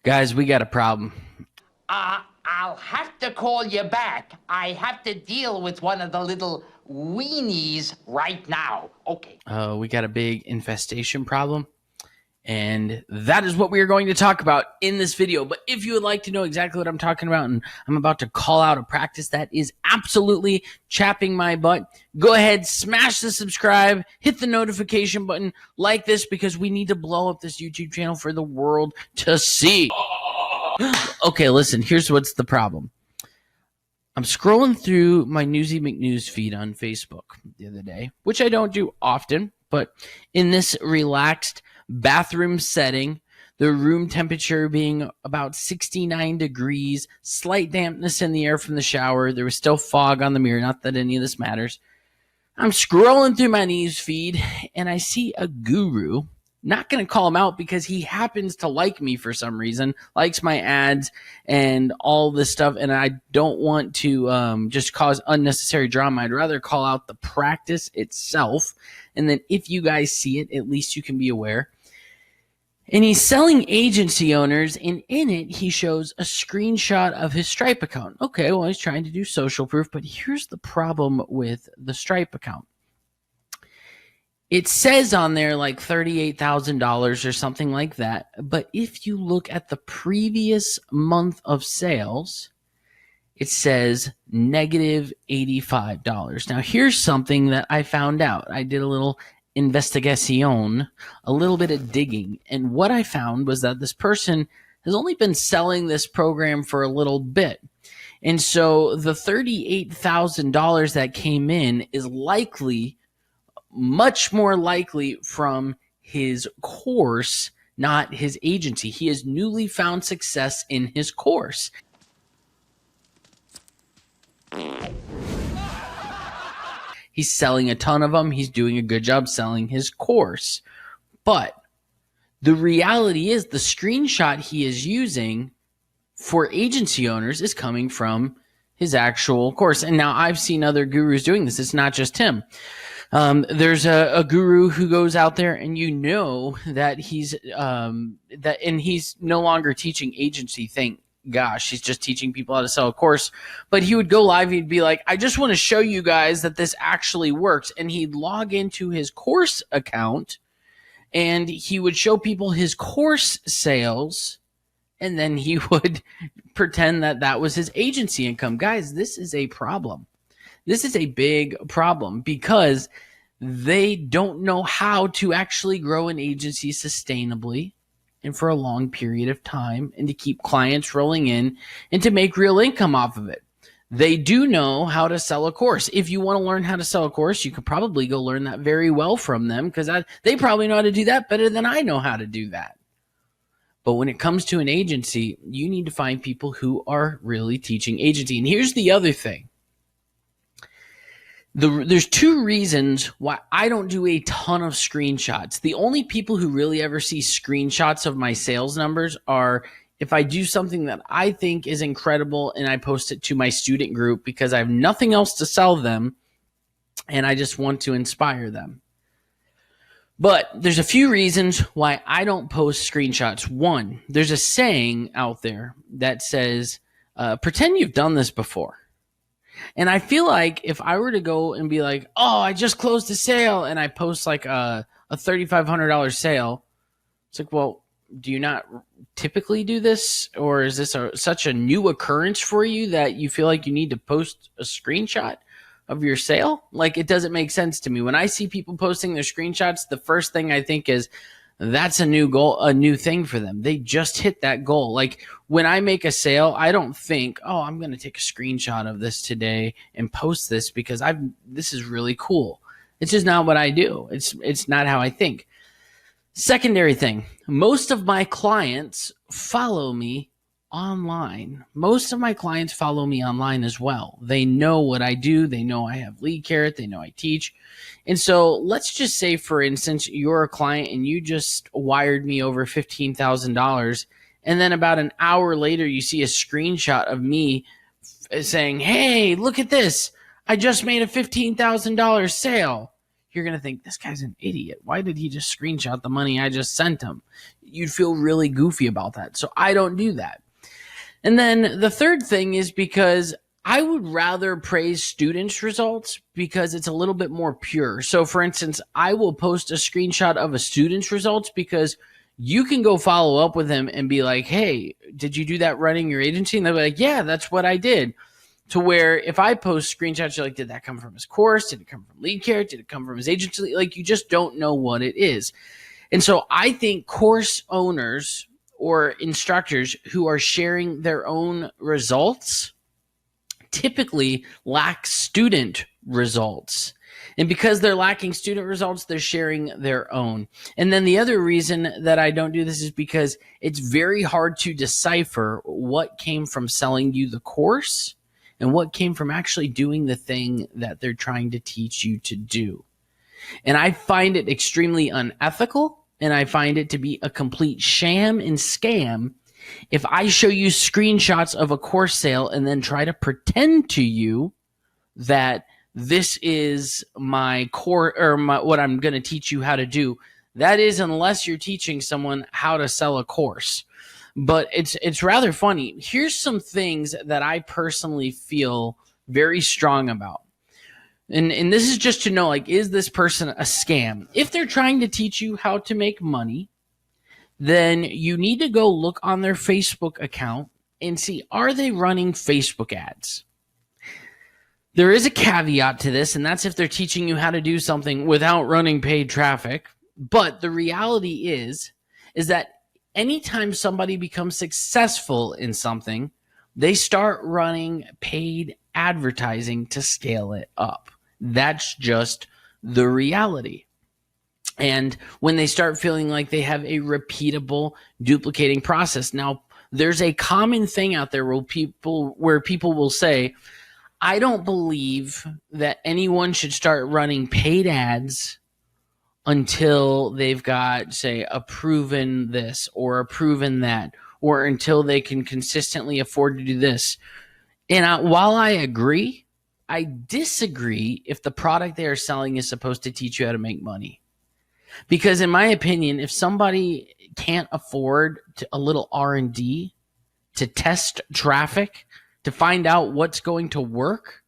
Guys, we got a problem. I'll have to call you back. I have to deal with one of the little weenies right now. Okay. We got a big infestation problem. And that is what we are going to talk about in this video. But if you would like to know exactly what I'm talking about, and I'm about to call out a practice that is absolutely chapping my butt, go ahead, smash the subscribe, hit the notification button, like this, because we need to blow up this YouTube channel for the world to see. Okay, listen, here's what's the problem. I'm scrolling through my Newsy McNews feed on Facebook the other day, which I don't do often, but in this relaxed bathroom setting, the room temperature being about 69 degrees, slight dampness in the air from the shower. There was still fog on the mirror, not that any of this matters. I'm scrolling through my news feed and I see a guru. Not going to call him out because he happens to like me for some reason, likes my ads and all this stuff. And I don't want to just cause unnecessary drama. I'd rather call out the practice itself. And then if you guys see it, at least you can be aware. And he's selling agency owners, and in it, he shows a screenshot of his Stripe account. Okay, well, he's trying to do social proof, but here's the problem with the Stripe account. It says on there like $38,000 or something like that, but if you look at the previous month of sales, it says negative $85. Now, here's something that I found out. I did a little investigation, a little bit of digging, and what I found was that this person has only been selling this program for a little bit. And so the $38,000 that came in is likely, much more likely, from his course, not his agency. He has newly found success in his course. He's selling a ton of them. He's doing a good job selling his course. But the reality is the screenshot he is using for agency owners is coming from his actual course. And now I've seen other gurus doing this. It's not just him. There's a guru who goes out there and you know that he's no longer teaching agency. Thank gosh, he's just teaching people how to sell a course. But he would go live. He'd be like, I just want to show you guys that this actually works. And he'd log into his course account and he would show people his course sales. And then he would pretend that that was his agency income. Guys, this is a problem. This is a big problem because they don't know how to actually grow an agency sustainably and for a long period of time, and to keep clients rolling in and to make real income off of it. They do know how to sell a course. If you want to learn how to sell a course, you could probably go learn that very well from them because they probably know how to do that better than I know how to do that. But when it comes to an agency, you need to find people who are really teaching agency. And here's the other thing. There's two reasons why I don't do a ton of screenshots. The only people who really ever see screenshots of my sales numbers are if I do something that I think is incredible and I post it to my student group because I have nothing else to sell them and I just want to inspire them. But there's a few reasons why I don't post screenshots. One, there's a saying out there that says, pretend you've done this before. And I feel like if I were to go and be like, oh, I just closed a sale and I post like a $3,500 sale, it's like, well, do you not typically do this? Or is this such a new occurrence for you that you feel like you need to post a screenshot of your sale? Like, it doesn't make sense to me. When I see people posting their screenshots, the first thing I think is, that's a new goal, a new thing for them. They just hit that goal. Like when I make a sale, I don't think, oh, I'm going to take a screenshot of this today and post this because this is really cool. It's just not what I do. It's not how I think. Secondary thing, most of my clients follow me online. Most of my clients follow me online as well. They know what I do. They know I have Lead Carrot. They know I teach. And so let's just say, for instance, you're a client and you just wired me over $15,000. And then about an hour later, you see a screenshot of me saying, hey, look at this. I just made a $15,000 sale. you're going to think, this guy's an idiot. Why did he just screenshot the money I just sent him? You'd feel really goofy about that. So I don't do that. And then the third thing is because I would rather praise students' results because it's a little bit more pure. So for instance, I will post a screenshot of a student's results because you can go follow up with them and be like, hey, did you do that running your agency? And they'll be like, yeah, that's what I did. To where if I post screenshots, you're like, did that come from his course? Did it come from lead care? Did it come from his agency? Like, you just don't know what it is. And so I think course owners or instructors who are sharing their own results typically lack student results. And because they're lacking student results, they're sharing their own. And then the other reason that I don't do this is because it's very hard to decipher what came from selling you the course and what came from actually doing the thing that they're trying to teach you to do. And I find it extremely unethical, and I find it to be a complete sham and scam if I show you screenshots of a course sale and then try to pretend to you that this is my core or what I'm going to teach you how to do. That is, unless you're teaching someone how to sell a course. But it's rather funny. Here's some things that I personally feel very strong about. And this is just to know, like, is this person a scam? If they're trying to teach you how to make money, then you need to go look on their Facebook account and see, are they running Facebook ads? There is a caveat to this, and that's if they're teaching you how to do something without running paid traffic. But the reality is that anytime somebody becomes successful in something, they start running paid advertising to scale it up. That's just the reality. And when they start feeling like they have a repeatable, duplicating process. Now, there's a common thing out there where people will say, I don't believe that anyone should start running paid ads until they've got, say, a proven this or a proven that, or until they can consistently afford to do this. And while I agree, I disagree if the product they are selling is supposed to teach you how to make money. Because in my opinion, if somebody can't afford a little R&D to test traffic, to find out what's going to work,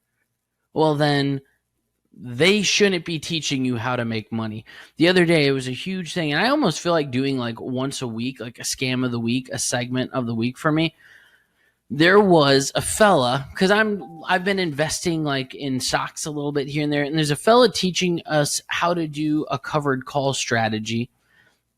well, then they shouldn't be teaching you how to make money. The other day, it was a huge thing, and I almost feel like doing like once a week, like a scam of the week, a segment of the week for me. There was a fella, because I've been investing like in stocks a little bit here and there, and there's a fella teaching us how to do a covered call strategy.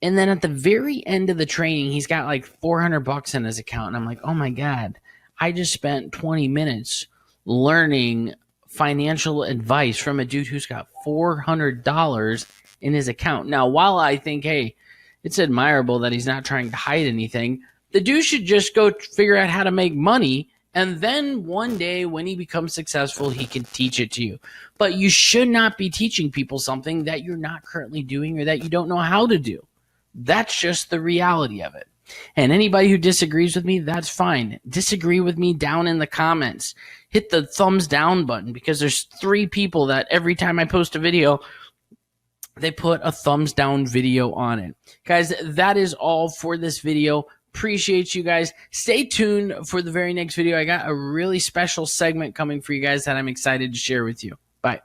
And then at the very end of the training, he's got like $400 in his account, and I'm like, oh my God, I just spent 20 minutes learning financial advice from a dude who's got $400 in his account. Now, while I think, hey, it's admirable that he's not trying to hide anything, the dude should just go figure out how to make money, and then one day when he becomes successful, he can teach it to you. But you should not be teaching people something that you're not currently doing or that you don't know how to do. That's just the reality of it. And anybody who disagrees with me, that's fine. Disagree with me down in the comments. Hit the thumbs down button, because there's 3 people that every time I post a video, they put a thumbs down video on it. Guys, that is all for this video. Appreciate you guys. Stay tuned for the very next video. I got a really special segment coming for you guys that I'm excited to share with you. Bye.